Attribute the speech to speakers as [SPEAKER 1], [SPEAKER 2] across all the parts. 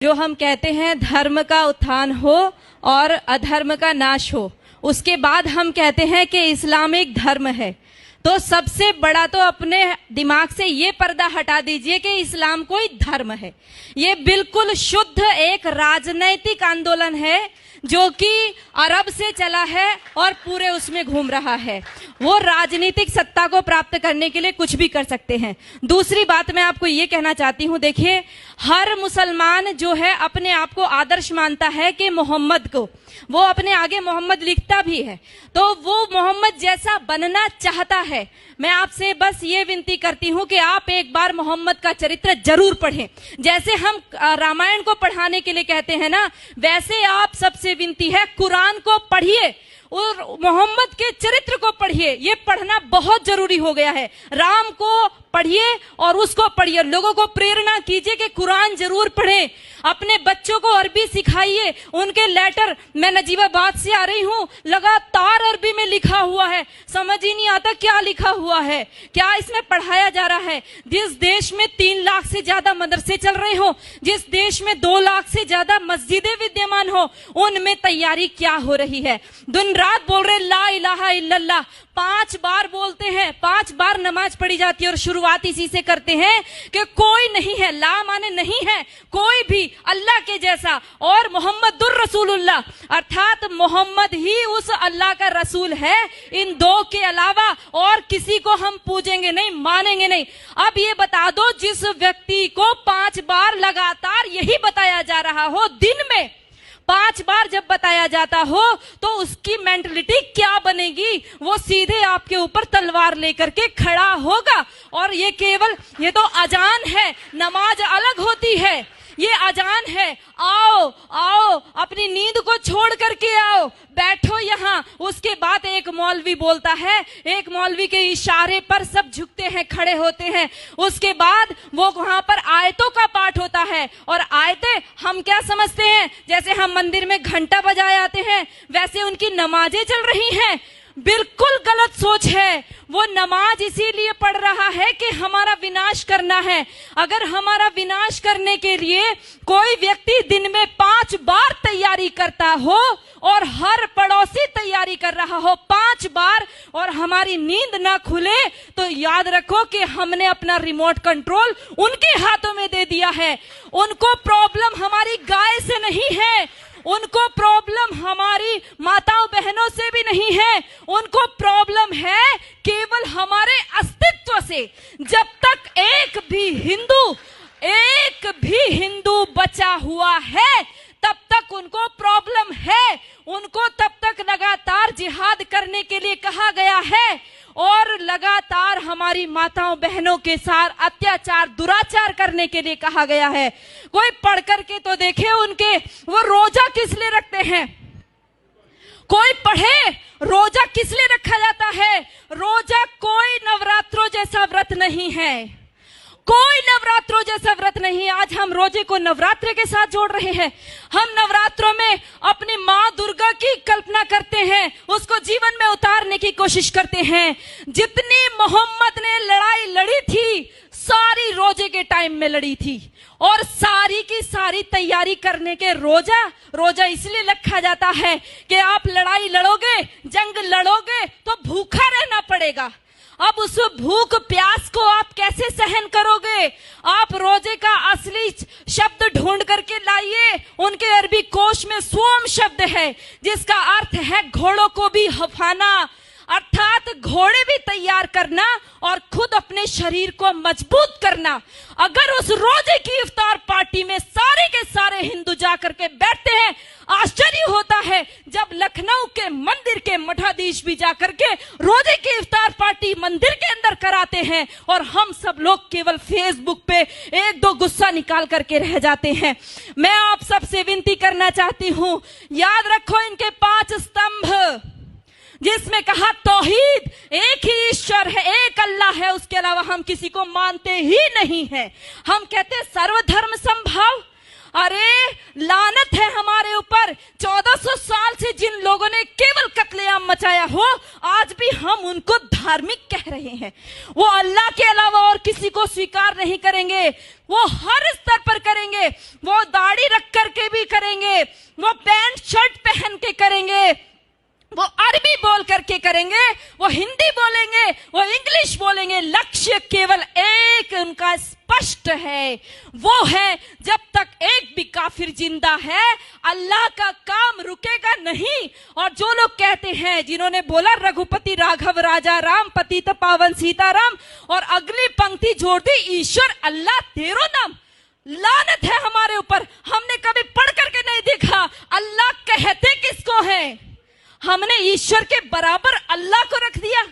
[SPEAKER 1] जो हम कहते हैं धर्म का उत्थान हो और अधर्म का नाश हो, उसके बाद हम कहते हैं कि इस्लामिक धर्म है। तो सबसे बड़ा तो अपने दिमाग से ये पर्दा हटा दीजिए कि इस्लाम कोई धर्म है। ये बिल्कुल शुद्ध एक राजनैतिक आंदोलन है जो कि अरब से चला है और पूरे उसमें घूम रहा है। वो राजनीतिक सत्ता को प्राप्त करने के लिए कुछ भी कर सकते हैं। दूसरी बात मैं आपको ये कहना चाहती हूँ, देखिए हर मुसलमान जो है अपने आप को आदर्श मानता है कि मोहम्मद को, वो अपने आगे मोहम्मद लिखता भी है, तो वो मोहम्मद जैसा बनना चाहता है। मैं आपसे बस ये विनती करती हूँ कि आप एक बार मोहम्मद का चरित्र जरूर पढ़ें। जैसे हम रामायण को पढ़ाने के लिए कहते हैं ना, वैसे आप सबसे विनती है कुरान को पढ़िए और मोहम्मद के चरित्र को पढ़िए। ये पढ़ना बहुत जरूरी हो गया है। राम को पढ़िए और उसको पढ़िए। लोगों को प्रेरणा कीजिए कि कुरान जरूर पढ़ें। अपने बच्चों को अरबी सिखाइए। उनके लेटर, मैं नजीबाबाद से आ रही हूँ, लगातार अरबी में लिखा हुआ है, समझ ही नहीं आता क्या लिखा हुआ है, क्या इसमें पढ़ाया जा रहा है। जिस देश में 3 लाख से ज्यादा मदरसे चल रहे हो, जिस देश में 2 लाख से ज्यादा मस्जिदें विद्यमान हो, उनमें तैयारी क्या हो रही है। दिन रात बोल रहे ला इलाहा इल्लल्लाह, 5 बार बोलते हैं, 5 बार नमाज पढ़ी जाती है और शुरुआत इसी से करते हैं कि कोई नहीं है, ला माने नहीं है कोई भी अल्लाह के जैसा, और मोहम्मदुर रसूलुल्लाह अर्थात मोहम्मद ही उस अल्लाह का रसूल है। इन 2 के अलावा और किसी को हम पूजेंगे नहीं, मानेंगे नहीं। अब ये बता दो, जिस व्यक्ति को 5 बार लगातार यही बताया जा रहा हो, दिन में 5 बार जब बताया जाता हो, तो उसकी मेंटलिटी क्या बनेगी। वो सीधे आपके ऊपर तलवार लेकर के खड़ा होगा। और ये केवल, ये तो अजान है, नमाज अलग होती है, ये अजान है। आओ आओ, अपनी नींद को छोड़ करके आओ, बैठो यहाँ। उसके बाद एक मौलवी बोलता है, एक मौलवी के इशारे पर सब झुकते हैं, खड़े होते हैं। उसके बाद वो वहां पर आयतों का पाठ होता है, और आयतें हम क्या समझते हैं, जैसे हम मंदिर में घंटा बजाए आते हैं, वैसे उनकी नमाजें चल रही हैं। बिल्कुल गलत सोच है। वो नमाज इसीलिए पढ़ रहा है कि हमारा विनाश करना है। अगर हमारा विनाश करने के लिए कोई व्यक्ति दिन में 5 बार तैयारी करता हो और हर पड़ोसी तैयारी कर रहा हो 5 बार, और हमारी नींद ना खुले, तो याद रखो कि हमने अपना रिमोट कंट्रोल उनके हाथों में दे दिया है। उनको प्रॉब्लम हमारी गाय से नहीं है, उनको प्रॉब्लम हमारी माताओं बहनों से भी नहीं है, उनको प्रॉब्लम है केवल हमारे अस्तित्व से। जब तक एक भी हिंदू बचा हुआ है, तब तक उनको प्रॉब्लम है। उनको तब तक लगातार जिहाद करने के लिए कहा गया है, और लगातार हमारी माताओं बहनों के साथ अत्याचार दुराचार करने के लिए कहा गया है। कोई पढ़ करके तो देखे उनके, वो रोजा किस लिए रखते हैं, कोई पढ़े रोजा किस लिए रखा जाता है। रोजा कोई नवरात्रों जैसा व्रत नहीं है, कोई नवरात्रों जैसा व्रत नहीं। आज हम रोजे को नवरात्रे के साथ जोड़ रहे हैं। हम नवरात्रों में अपनी माँ दुर्गा की कल्पना करते हैं, उसको जीवन में उतारने की कोशिश करते हैं। जितनी मोहम्मद ने लड़ाई लड़ी थी, सारी रोजे के टाइम में लड़ी थी, और सारी की सारी तैयारी करने के रोजा इसलिए रखा जाता है कि आप लड़ाई लड़ोगे, जंग लड़ोगे तो भूखा रहना पड़ेगा। अब उस भूख प्यास को आप कैसे सहन करोगे। आप रोजे का असली शब्द ढूंढ करके लाइए। उनके अरबी कोश में सोम शब्द है, जिसका अर्थ है घोड़ों को भी हफाना, अर्थात घोड़े भी तैयार करना और खुद अपने शरीर को मजबूत करना। अगर उस रोजे की इफ्तार पार्टी में सारे के सारे हिंदू जाकर के बैठते हैं, आश्चर्य होता है जब लखनऊ के मंदिर के मठाधीश भी जाकर के रोजे की इफ्तार पार्टी मंदिर के अंदर कराते हैं, और हम सब लोग केवल फेसबुक पे 1-2 गुस्सा निकाल करके रह जाते हैं। मैं आप सबसे विनती करना चाहती हूँ, याद रखो इनके 5 स्तंभ, जिसमें कहा तौहीद, एक ही ईश्वर है, एक अल्लाह है, उसके अलावा हम किसी को मानते ही नहीं है। हम कहते सर्वधर्म संभाव। अरे लानत है हमारे ऊपर, 1400 साल से जिन लोगों ने केवल कत्लेआम मचाया हो, आज भी हम उनको धार्मिक कह रहे हैं। वो अल्लाह के अलावा और किसी को स्वीकार नहीं करेंगे, वो हर स्तर पर करेंगे, वो दाढ़ी रख करके भी करेंगे, वो पैंट शर्ट पहन के करेंगे, वो अरबी बोल करके करेंगे, वो हिंदी बोलेंगे, वो इंग्लिश बोलेंगे। लक्ष्य केवल एक उनका स्पष्ट है, वो है जब तक एक भी काफिर जिंदा है अल्लाह का काम रुकेगा नहीं। और जो लोग कहते हैं, जिन्होंने बोला रघुपति राघव राजा राम पतित पावन सीताराम, और अगली पंक्ति जोड़ दी ईश्वर अल्लाह तेरो नाम, लानत है हमारे ऊपर। हमने कभी पढ़ करके नहीं देखा अल्लाह कहते किसको है। हमने ईश्वर के बराबर अल्लाह को रख दिया।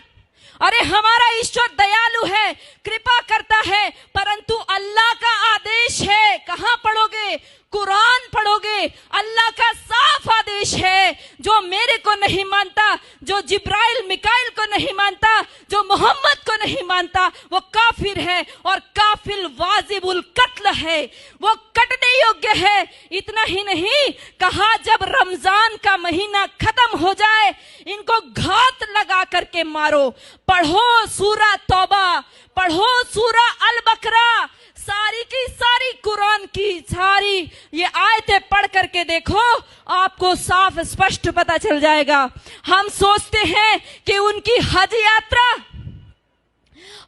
[SPEAKER 1] अरे हमारा ईश्वर दयालु है, कृपा करता है, परंतु अल्लाह का आदेश है। कहां पढ़ोगे? कुरान पढ़ोगे। अल्लाह का साफ आदेश है, जो मेरे को नहीं मानता, जो जिब्राइल मिकाइल को नहीं मानता, जो मोहम्मद को नहीं मानता, वो काफिर है, और काफिर वाजिबुल कत्ल है, वो कटने योग्य है। इतना ही नहीं कहा, जब रमजान का महीना खत्म हो जाए इनको घात लगा करके मारो। पढ़ो सूरा तौबा, पढ़ो सूरा अल बकरा, सारी की सारी कुरान की सारी ये आयतें पढ़ करके देखो, आपको साफ स्पष्ट पता चल जाएगा। हम सोचते हैं कि उनकी हज यात्रा,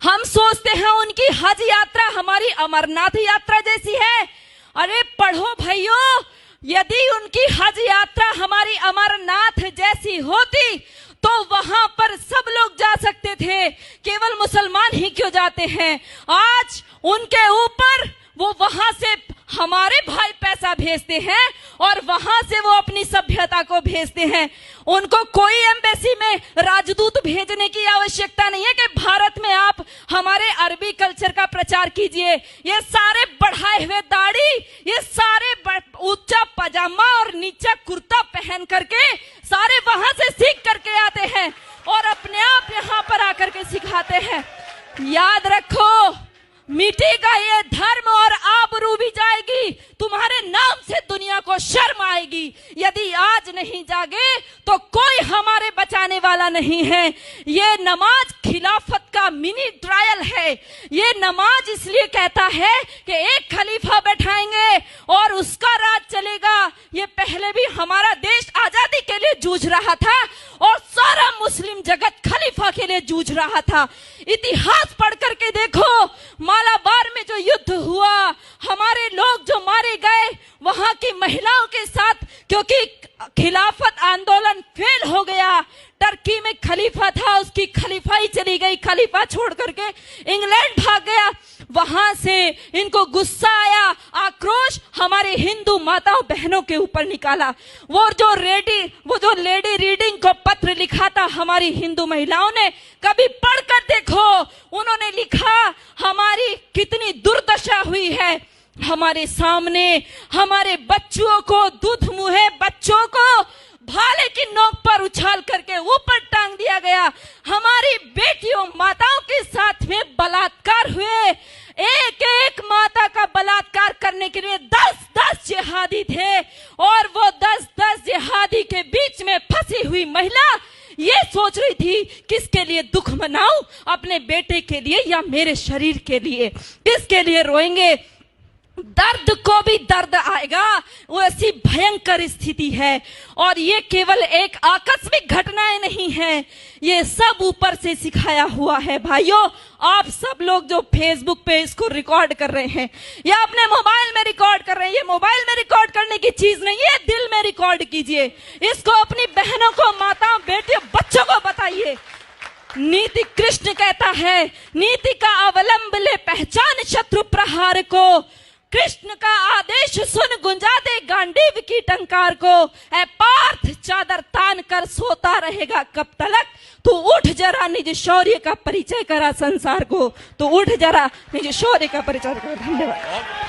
[SPEAKER 1] हम सोचते हैं उनकी हज यात्रा हमारी अमरनाथ यात्रा जैसी है। अरे पढ़ो भाइयों, यदि उनकी हज यात्रा हमारी अमरनाथ जैसी होती तो वहां पर सब लोग जा सकते थे, केवल मुसलमान ही क्यों जाते हैं? आज उनके ऊपर वो वहां से हमारे भाई पैसा भेजते हैं और वहां से वो अपनी सभ्यता को भेजते हैं। उनको कोई एम्बेसी में राजदूत भेजने की आवश्यकता नहीं है कि भारत में आप हमारे अरबी कल्चर का प्रचार कीजिए। ये सारे बढ़ाए हुए दाढ़ी, ये सारे ऊंचा पजामा और नीचा कुर्ता पहन करके सारे वहां से सीख करके आते हैं और अपने आप यहां पर आकर के सिखाते हैं। याद रखो, मिटेगा ये धर्म और आबरू भी जाएगी, तुम्हारे नाम से दुनिया को शर्म आएगी। यदि आज नहीं जागे तो कोई हमारे बचाने वाला नहीं है। ये नमाज खिलाफत का मिनी ट्रायल है। ये नमाज इसलिए कहता है कि एक खलीफा बैठाएंगे और उसका राज चलेगा। ये पहले भी हमारा देश आजादी के लिए जूझ रहा था और सारा मुस्लिम जगत खलीफा के लिए जूझ रहा था। इतिहास पढ़ करके देखो, मालाबार में जो युद्ध हुआ, हमारे लोग जो मारे गए वहां की महिलाओं के साथ, क्योंकि खिलाफत आंदोलन फेल हो गया। टर्की में खलीफा था, उसकी खलीफाई चली गई, खलीफा छोड़ करके इंग्लैंड भाग गया। वहां से इनको गुस्सा आया, आक्रोश हमारे हिंदू माताओं बहनों के ऊपर निकाला। वो जो लेडी रीडिंग को पत्र लिखा था हमारी हिंदू महिलाओं ने, कभी पढ़कर देखो, उन्होंने लिखा हमारी कितनी दुर्दशा हुई है। हमारे सामने हमारे बच्चों को, दूध मुहे बच्चों को भाले की नोक पर उछाल करके ऊपर टांग दिया गया। हमारी बेटियों माताओं के साथ में बलात्कार हुए। एक एक माता का बलात्कार करने के लिए 10-10 जिहादी थे और वो 10-10 जिहादी के बीच में फंसी हुई महिला ये सोच रही थी किसके लिए दुख मनाऊं, अपने बेटे के लिए या मेरे शरीर के लिए, किसके लिए रोएंगे। दर्द को भी दर्द आएगा, वो ऐसी भयंकर स्थिति है। और ये केवल एक आकस्मिक घटनाएं नहीं है, ये सब ऊपर से सिखाया हुआ है। भाइयों, आप सब लोग जो फेसबुक पे इसको रिकॉर्ड कर रहे हैं या अपने मोबाइल में रिकॉर्ड कर रहे हैं, ये मोबाइल में रिकॉर्ड करने की चीज नहीं है, दिल में रिकॉर्ड कीजिए। इसको अपनी बहनों को, माताओं, बेटियों, बच्चों को बताइए। नीति कृष्ण कहता है, नीति का अवलंब ले पहचान शत्रु प्रहार को। कृष्ण का आदेश सुन गुंजा दे गांडीव की टंकार को। ऐ पार्थ चादर तान कर सोता रहेगा कब तलक, तू उठ जरा निज शौर्य का परिचय करा संसार को। तू उठ जरा निज शौर्य का परिचय करा। धन्यवाद।